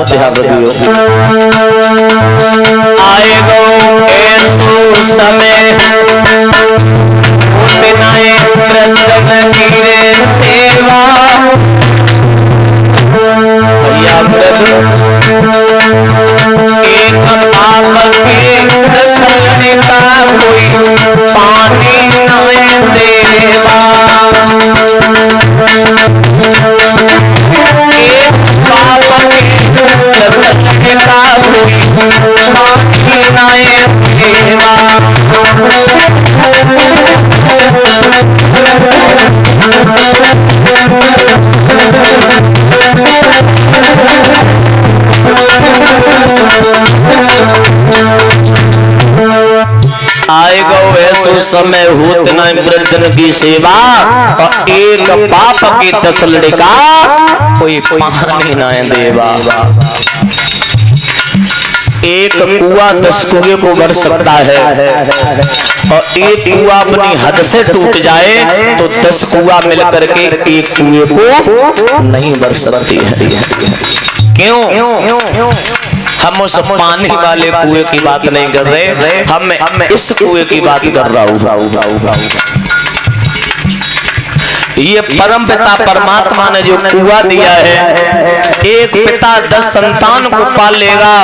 ध्यान रखियो। आएगो ऐसो समय बिनाए कृतन कीरे सेवा। एक पाप के दसने का कोई पानी नाए देवा। एक पाप के दसने का कोई पानी नाए देवा। आएगो ऐसो समय होत न वृद्धन की सेवा। और एक पाप के 10 लड़का कोई पानी ना देवा। एक कुआं 10 कुएं को भर सकता है और एक कुआं अपनी हद से टूट जाए तो 10 कुआं मिलकर के एक कुएं को नहीं भर सकती है। क्यों? हम उस पानी वाले कुएं की बात नहीं कर रहे, हम इस कुएं की बात कर रहा हूं। ये परम पिता परमात्मा ने जो कुआं दिया है, एक पिता 10 संतान को पाल लेगा,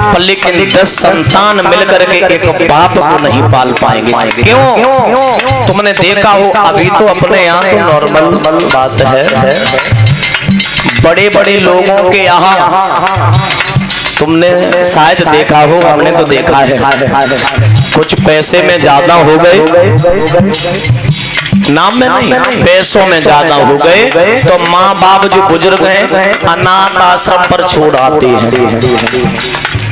पर लेकिन 10 संतान मिलकर के एक बाप को नहीं पाल पाएंगे। क्यों? तुमने देखा हो, अभी तो अपने यहाँ तो नॉर्मल बात है, बड़े बड़े लोगों के यहाँ तुमने शायद देखा हो, हमने तो देखा है, कुछ पैसे में ज्यादा हो गए, नाम में नहीं पैसों में ज्यादा हो गए तो माँ बाप जो बुजुर्ग हैं अनाथ आश्रम पर छोड़ आते हैं।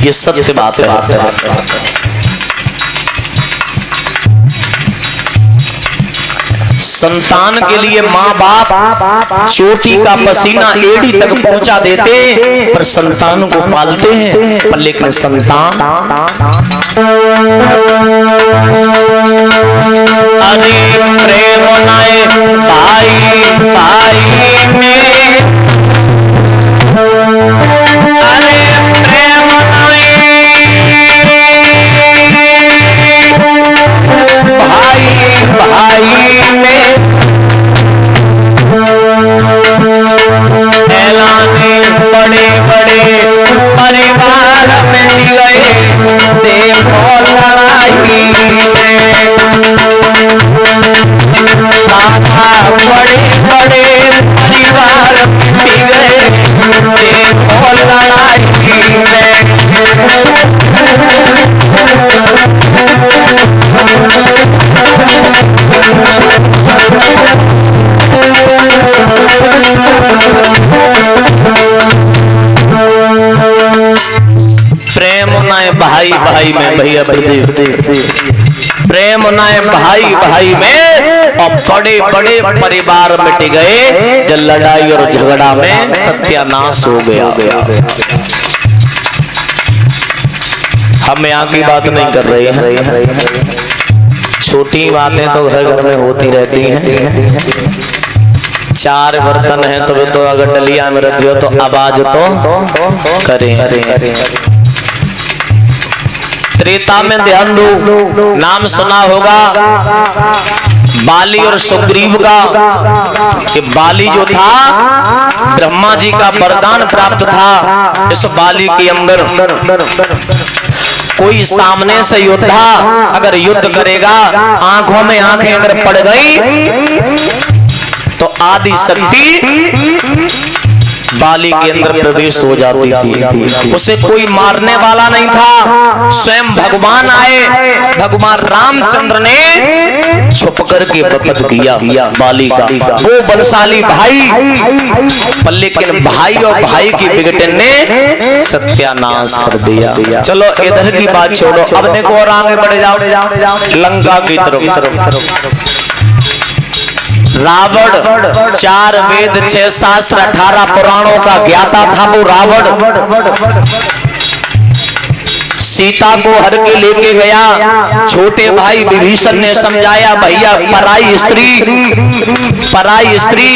ये सत्य बात है। संतान के लिए माँ बाप चोटी का पसीना एड़ी तक पहुंचा देते, पर संतान को पालते हैं, पर लेकिन संतान अरे प्रेम नाए भाई भाई में, अरे प्रेम नाए भाई भाई में, ऐलाने बड़े बड़े परिवार में गए देखो लड़ाई में, बड़े बड़े परिवार में गए देखो लड़ाई में। प्रेम नाए भाई भाई में, भैया प्रेम नाए भाई भाई में, और बड़े बड़े परिवार मिट गए जब लड़ाई और झगड़ा में सत्यानाश हो गया। हम यहाँ की बात नहीं कर रहे हैं, छोटी बातें तो घर घर में होती रहती हैं। 4 बर्तन हैं तो वे तो अगर डलिया में रखियो तो आवाज तो करें। त्रेता में ध्यान दो, नाम सुना होगा बाली और सुग्रीव का। कि बाली जो था ब्रह्मा जी का वरदान प्राप्त था। इस बाली के अंदर कोई सामने से योद्धा अगर युद्ध करेगा, आंखों में आंखें अगर पड़ गई तो आदि शक्ति बाली के अंदर प्रवेश हो जाती थी। उसे कोई मारने वाला नहीं था। स्वयं भगवान आए, भगवान रामचंद्र ने छुप करके वध किया बाली का। वो बलशाली भाई, पर लेकिन भाई और भाई की विघटन ने सत्यानाश कर दिया। चलो इधर की बात छोड़ो, अब देखो और आगे बढ़े जाओ लंका की तरफ। रावण 4 वेद 6 शास्त्र 18 पुराणों का ज्ञाता था। वो रावण सीता को हर के लेके गया। छोटे भाई विभीषण ने समझाया, भैया पराई स्त्री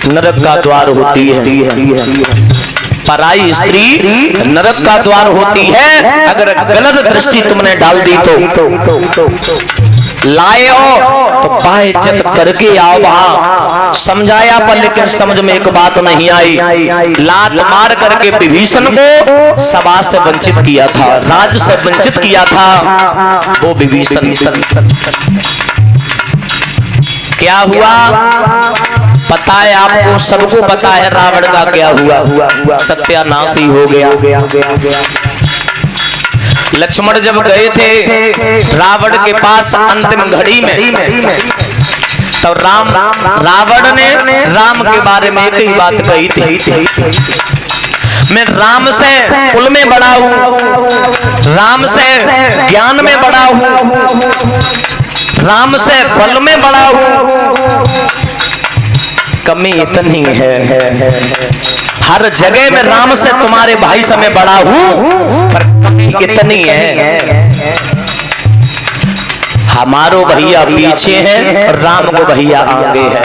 नरक का द्वार होती है। पराई स्त्री नरक का द्वार होती है। अगर गलत दृष्टि तुमने डाल दी तो लाए हो तो बाइज्जत करके आओ। वहां समझाया पर लेकिन समझ में एक बात नहीं आई। लात मार करके विभीषण को सभा से वंचित किया था, राज से वंचित किया था वो विभीषण। क्या हुआ पता है आपको, सबको पता है रावण का क्या हुआ, सत्यानाश ही हो गया। लक्ष्मण जब गए थे रावण के पास अंतिम घड़ी में, तो रावण ने राम के बारे में एक ही बात कही थी, मैं राम से कुल में बड़ा हूं, राम से ज्ञान में बड़ा हूं, राम से बल में बड़ा हूं, कमी इतनी है हर जगह में राम से तुम्हारे भाई से मैं बड़ा हूं, पर कमी इतनी है हमारो भैया पीछे हैं और राम को भैया आगे है।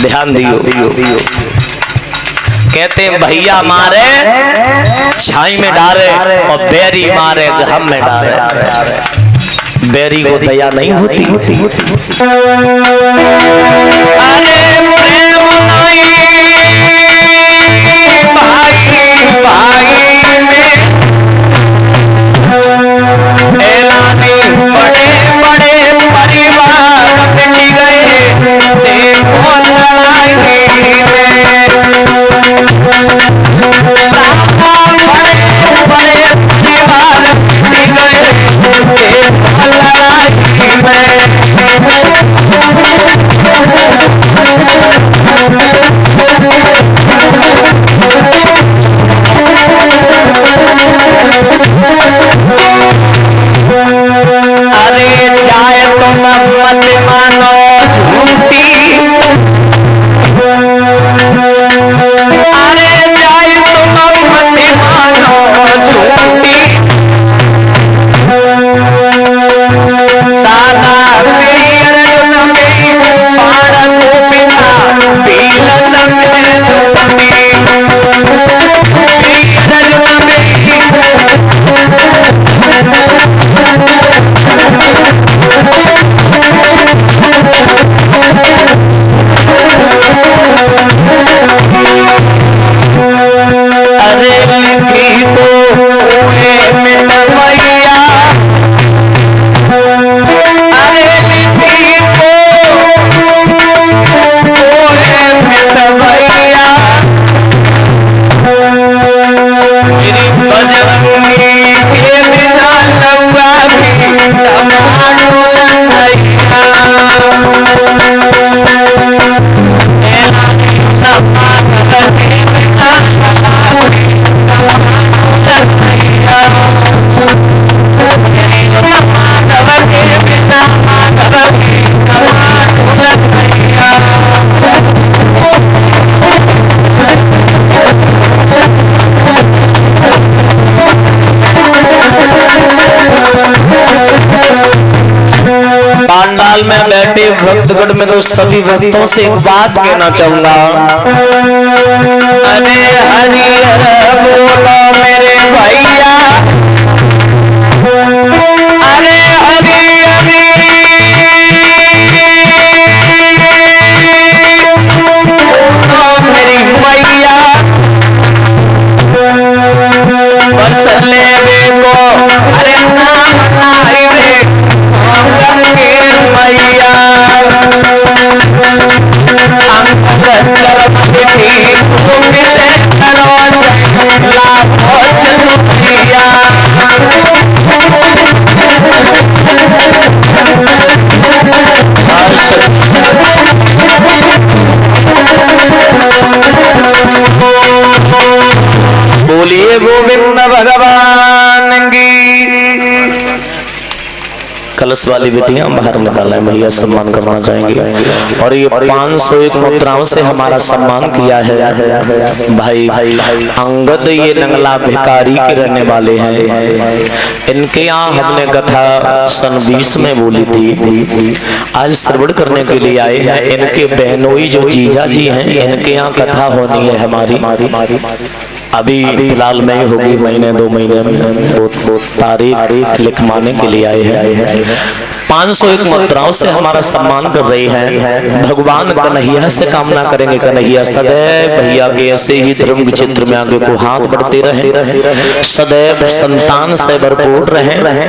ध्यान दियो, कहते हैं भैया मारे छाई में डारे और बैरी मारे घाम में डारे, बैरी को दया नहीं होती। अरे प्रेम नहीं भाई में ऐलानी बड़े बड़े परिवार मिट गए, देखो लड़ाई में बड़े बड़े परिवार मिट गए, देखो लड़ाई अरे चाहे तुम मत मानो झूठी, अरे चाहे तुम मत मानो झूठी, दादा मेरी अर्जुन मेरी बाण को पिता पीलत में लूटी, मेरी अर्जुन मेरी अरे लिखी तो मिटवैया, अरे लिखी तो मिटवैया, मेरी बजरंगी के बिना लौआ भी तमानो पांडाल में बैठे भक्तगण में तो सभी भक्तों से एक बात कहना चाहूंगा। अरे हरि हर बोलो मेरे भैया, अरे हरि बोलो मेरी भैया, बस ले को अरे नाम नाई रे गंगे मैया, अंगद करम विधि मिले करोज लाखों चलुकिया, बोलिए गोविंद भगवान की। कल कलश वाली बेटियां बाहर निकालें, भैया सम्मान करना चाहेंगे। और ये 501 मुद्राओं से हमारा सम्मान किया है भाई अंगद, ये नंगला भिखारी के रहने वाले हैं। इनके यहाँ हमने कथा सन 20 में बोली थी, आज श्रवण करने के लिए आए हैं। इनके बहनोई जो जीजा जी हैं, इनके यहाँ कथा होनी है हमारी, अभी फिलहाल में ही होगी, महीने 2 महीने में वो तारीख लिखवाने के लिए आए हैं। 501 मुद्राओं से हमारा सम्मान कर रही हैं। भगवान कन्हैया से कामना करेंगे, कन्हैया सदैव भैया के ऐसे ही धर्म क्षेत्र में आगे को हाथ बढ़ते रहे, सदैव संतान से भरपूर रहे।